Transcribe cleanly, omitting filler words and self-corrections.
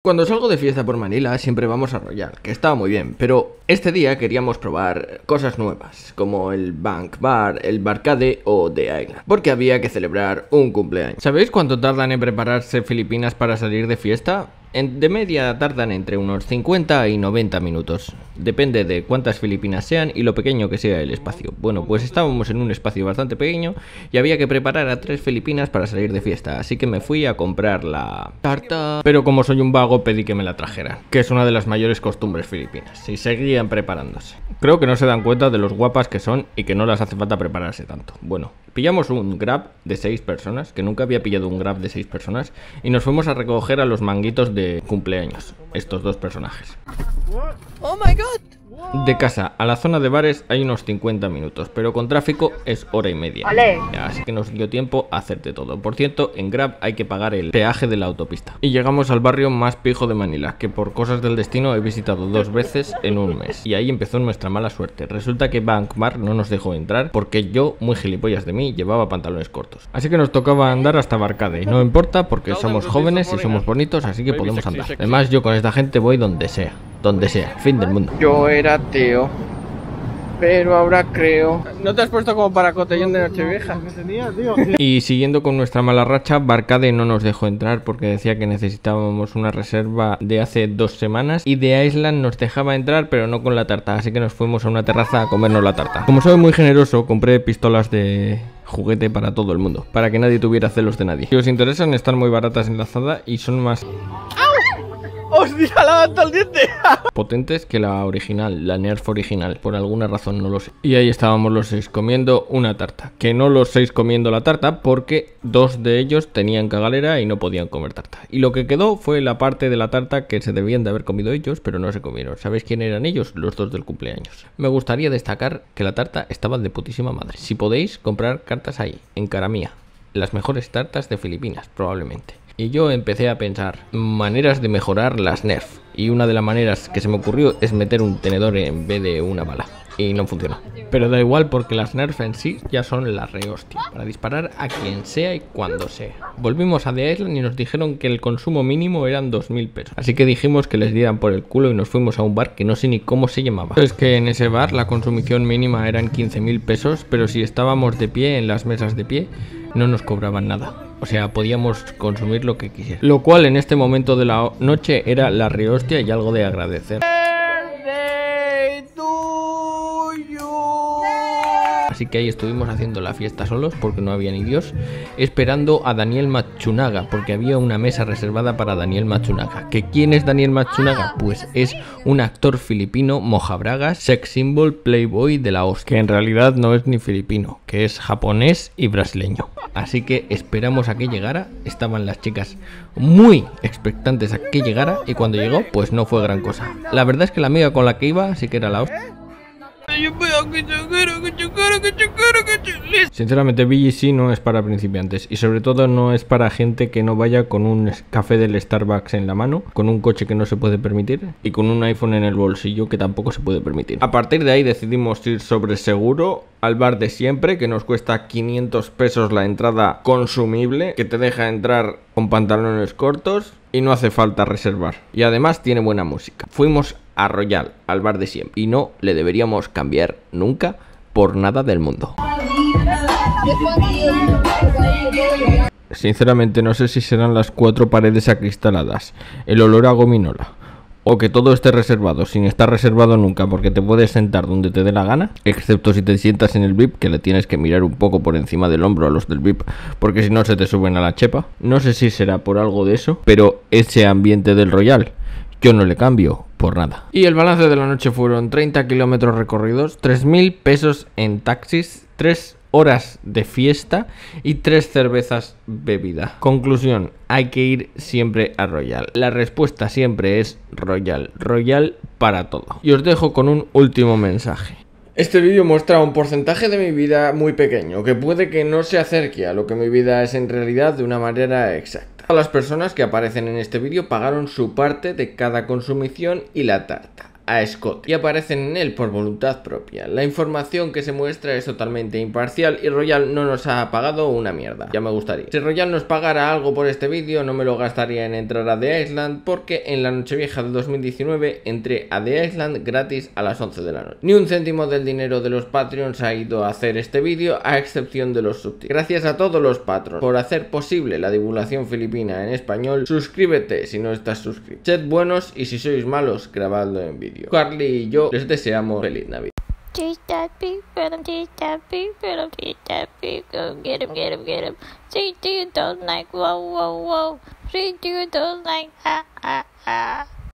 Cuando salgo de fiesta por Manila siempre vamos a Royal, que estaba muy bien, pero este día queríamos probar cosas nuevas, como el Bank Bar, el Barcade o The Island, porque había que celebrar un cumpleaños. ¿Sabéis cuánto tardan en prepararse Filipinas para salir de fiesta? De media tardan entre unos 50 y 90 minutos. Depende de cuántas Filipinas sean y lo pequeño que sea el espacio. Bueno, pues estábamos en un espacio bastante pequeño y había que preparar a 3 Filipinas para salir de fiesta. Así que me fui a comprar la tarta. Pero como soy un vago pedí que me la trajeran, que es una de las mayores costumbres filipinas. Y seguían preparándose. Creo que no se dan cuenta de los guapas que son y que no las hace falta prepararse tanto. Bueno, pillamos un Grab de 6 personas, que nunca había pillado un Grab de 6 personas, y nos fuimos a recoger a los manguitos de cumpleaños, estos dos personajes. Oh my god. De casa a la zona de bares hay unos 50 minutos, pero con tráfico es hora y media. Así que nos dio tiempo a hacerte todo. Por cierto, en Grab hay que pagar el peaje de la autopista. Y llegamos al barrio más pijo de Manila, que por cosas del destino he visitado 2 veces en un mes. Y ahí empezó nuestra mala suerte. Resulta que Bank Bar no nos dejó entrar porque yo, muy gilipollas de mí, llevaba pantalones cortos. Así que nos tocaba andar hasta Barcade. Y no importa porque somos jóvenes y somos bonitos, así que podemos andar. Además, yo con esta gente voy donde sea. Donde sea, fin del mundo. Yo era ateo, pero ahora creo. ¿No te has puesto como para cotellón de Nochevieja? Y siguiendo con nuestra mala racha, Barcade no nos dejó entrar porque decía que necesitábamos una reserva de hace 2 semanas. Y The Island nos dejaba entrar, pero no con la tarta, así que nos fuimos a una terraza a comernos la tarta. Como soy muy generoso, compré pistolas de juguete para todo el mundo, para que nadie tuviera celos de nadie. Si os interesan, están muy baratas en la Zada y son más ¡Hostia, la levanta el diente! potentes que la original, la Nerf original. Por alguna razón, no lo sé. Y ahí estábamos los 6 comiendo una tarta. Que no los 6 comiendo la tarta porque 2 de ellos tenían cagalera y no podían comer tarta. Y lo que quedó fue la parte de la tarta que se debían de haber comido ellos, pero no se comieron. ¿Sabéis quién eran ellos? Los 2 del cumpleaños. Me gustaría destacar que la tarta estaba de putísima madre. Si podéis, comprar cartas ahí, en Caramía. Las mejores tartas de Filipinas, probablemente. Y yo empecé a pensar maneras de mejorar las Nerf. Y una de las maneras que se me ocurrió es meter un tenedor en vez de una bala. Y no funcionó. Pero da igual porque las Nerf en sí ya son la rehostia. Para disparar a quien sea y cuando sea. Volvimos a The Island y nos dijeron que el consumo mínimo eran 2000 pesos. Así que dijimos que les dieran por el culo y nos fuimos a un bar que no sé ni cómo se llamaba. Es que en ese bar la consumición mínima eran 15.000 pesos. Pero si estábamos de pie en las mesas de pie, no nos cobraban nada. O sea, podíamos consumir lo que quisiera. Lo cual en este momento de la noche era la rehostia y algo de agradecer. Así que ahí estuvimos haciendo la fiesta solos porque no había ni Dios, esperando a Daniel Matsunaga, porque había una mesa reservada para Daniel Matsunaga. ¿Que quién es Daniel Matsunaga? Pues es un actor filipino mojabragas, sex symbol, playboy de la hostia, que en realidad no es ni filipino, que es japonés y brasileño. Así que esperamos a que llegara, estaban las chicas muy expectantes a que llegara y cuando llegó pues no fue gran cosa. La verdad es que la amiga con la que iba sí que era la hostia. Sinceramente, BGC no es para principiantes y sobre todo no es para gente que no vaya con un café del Starbucks en la mano, con un coche que no se puede permitir y con un iPhone en el bolsillo que tampoco se puede permitir. A partir de ahí decidimos ir sobre seguro al bar de siempre, que nos cuesta 500 pesos la entrada consumible, que te deja entrar con pantalones cortos y no hace falta reservar. Y además tiene buena música. Fuimos a Royal, al bar de siempre, y no le deberíamos cambiar nunca por nada del mundo. Sinceramente no sé si serán las 4 paredes acristaladas, el olor a gominola, o que todo esté reservado sin estar reservado nunca, porque te puedes sentar donde te dé la gana, excepto si te sientas en el VIP, que le tienes que mirar un poco por encima del hombro a los del VIP, porque si no se te suben a la chepa. No sé si será por algo de eso, pero ese ambiente del Royal yo no le cambio por nada. Y el balance de la noche fueron 30 kilómetros recorridos, 3.000 pesos en taxis, 3 horas de fiesta y 3 cervezas bebida. Conclusión, hay que ir siempre a Royal. La respuesta siempre es Royal. Royal para todo. Y os dejo con un último mensaje. Este vídeo muestra un porcentaje de mi vida muy pequeño, que puede que no se acerque a lo que mi vida es en realidad de una manera exacta. Las personas que aparecen en este vídeo pagaron su parte de cada consumición y la tarta. a Scott y aparecen en él por voluntad propia. La información que se muestra es totalmente imparcial y Royal no nos ha pagado una mierda. Ya me gustaría. Si Royal nos pagara algo por este vídeo, no me lo gastaría en entrar a The Island, porque en la Nochevieja de 2019 entré a The Island gratis a las 11 de la noche. Ni un céntimo del dinero de los Patreons ha ido a hacer este vídeo, a excepción de los subtítulos. Gracias a todos los patrons por hacer posible la divulgación filipina en español. Suscríbete si no estás suscrito. Sed buenos y si sois malos, grabadlo en vídeo. Carly y yo les deseamos feliz Navidad. Chase that pig, get him, chase that pig, go get him. See, do you don't like, whoa, whoa, whoa. See, do you don't like, ha, ha, ha.